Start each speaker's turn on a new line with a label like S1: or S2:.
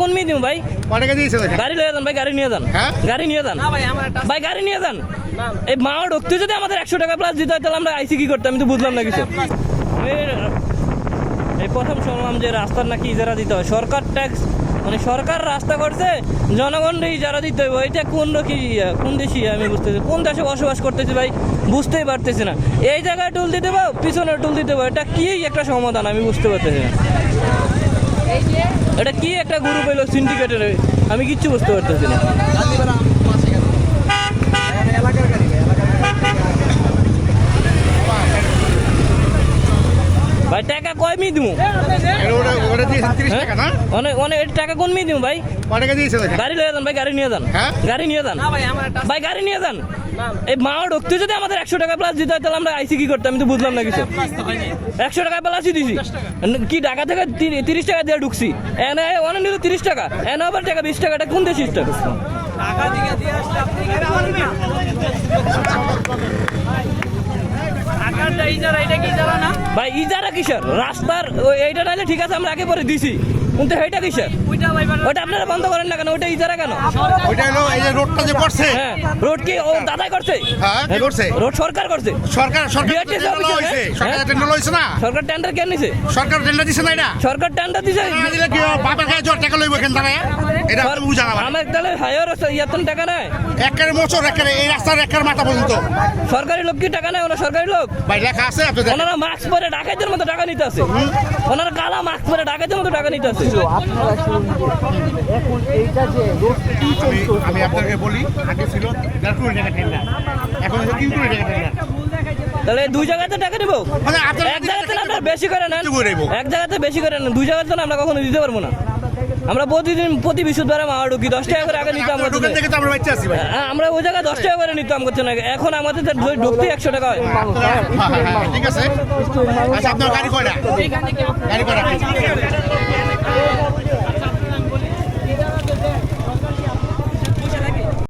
S1: কোন মিডিয়াম ভাই
S2: অনেকে দিয়েছে
S1: গাড়ি লয়ে যান ভাই, গাড়ি নিয়ে যান, গাড়ি নিয়ে যান ভাই, গাড়ি নিয়ে যান। এই মাও ঢুকতে যদি আমাদের 100 টাকা প্লাস দিতে হয় তাহলে আমরা আইসি কি করতাম, আমি তো বুঝলাম না কিছু। এই প্রথম শুনলাম যে রাস্তার নাকি ইজারা দিতে হয়, সরকার ট্যাক্স মানে সরকার রাস্তা করছে, জনগণকে ইজারা দিতে হবে। এটা কোন কোন দেশি আমি বুঝতেছি, কোন দেশে বসবাস করতেছি ভাই বুঝতেই পারতেছি না। এই জায়গায় টুল দিতে পারো, পিছনে টুল দিতে পারো, এটা কি একটা সমাধান আমি বুঝতে পারতেছি না। এটা কি একটা গ্রুপ হইলো সিন্ডিকেটের, আমি কিচ্ছু বুঝতে পারতেছি না। ভাই টাকা কয় মি দিমু, অনেক টাকা কোন মি দিমু ভাই,
S2: অনেকে দিয়েছে
S1: গাড়ি লয়ে যান ভাই, গাড়ি নিয়ে যান, গাড়ি নিয়ে যান ভাই, গাড়ি নিয়ে যান। এই মাও ঢুকতে যদি আমাদের 100 টাকা প্লাস দিতে হয় তাহলে আমরা আইসি কি করতাম, আমি তো বুঝলাম না কিছু। 100 টাকা প্লাসই দিছি, কি ঢাকা থেকে 30 টাকা দিয়ে ঢুকছি, এনে অনেক নিল 30 টাকা, এনে আবার টাকা 20 টাকাটা কোন দেশ সিস্টেম? ভাই ইজারা কিসের রাস্তার, এইটা নাইলে ঠিক আছে আমরা আগে পরে দিছি, কিন্তু এইটা কিসের? ওটা আপনারা বন্ধ করেন না কেন, ওটা ইজারা কেন?
S2: ওইটা হলো এই যে রোডটা যে করছে,
S1: হ্যাঁ রোড কি ও দাদাই করছে?
S2: হ্যাঁ কি করছে?
S1: রোড সরকার করছে,
S2: সরকার
S1: BRTC অফিসে,
S2: সরকার টেন্ডার লইছে না,
S1: সরকার টেন্ডার কেন নিছে?
S2: সরকার টেন্ডার দিছে না, এটা
S1: সরকার টেন্ডার দিছে
S2: না দিলে কি বাবার কাছে জোর টাকা লইব এখান থেকে, এটা আপনি বুঝান
S1: আমার তাহলে হায়ার ইয়াতন টাকা নাই,
S2: একের মোচর একের এই রাস্তার একের মাথা পর্যন্ত
S1: সরকারি লোক কি টাকা নাই? ওরা সরকারি লোক
S2: ভাই লেখা আছে, আপনি দেখেন।
S1: ওনারা মাস্ক পরে ডাকাইতের মতো টাকা নিতে আছে, ওনারা কালা মাস্ক পরে ডাকাইতের মতো টাকা নিতে আছে।
S3: এখন এইটা যে
S2: আমি আপনাকে বলি, আগে ছিল 1.5 কোটি টাকা টেন্ডার, এখন হচ্ছে 3 কোটি টাকা টেন্ডার।
S1: তাহলে 2 জায়গাতে টাকা দিব,
S2: মানে আপনারা
S1: এক জায়গাতে না আপনারা বেশি করে নেন,
S2: করে নেব।
S1: এক জায়গাতে বেশি করে নেন, 2 জায়গাতে না আমরা কখনো দিতে পারবো না। আমরা প্রতি বৃহস্পতিবারে মা ঢুকি 10 টাকা করে আগে নিতাম,
S2: দোকান থেকে তো আমরা বাচ্চা আছি ভাই।
S1: আমরা ওই জায়গায় 10 টাকা করে নিতাম করছে না, এখন আমাদের ঢুকতে 100 টাকা হয়।
S2: ঠিক আছে, আচ্ছা আপনার গাড়ি কয়টা? গাড়ি কয়টা?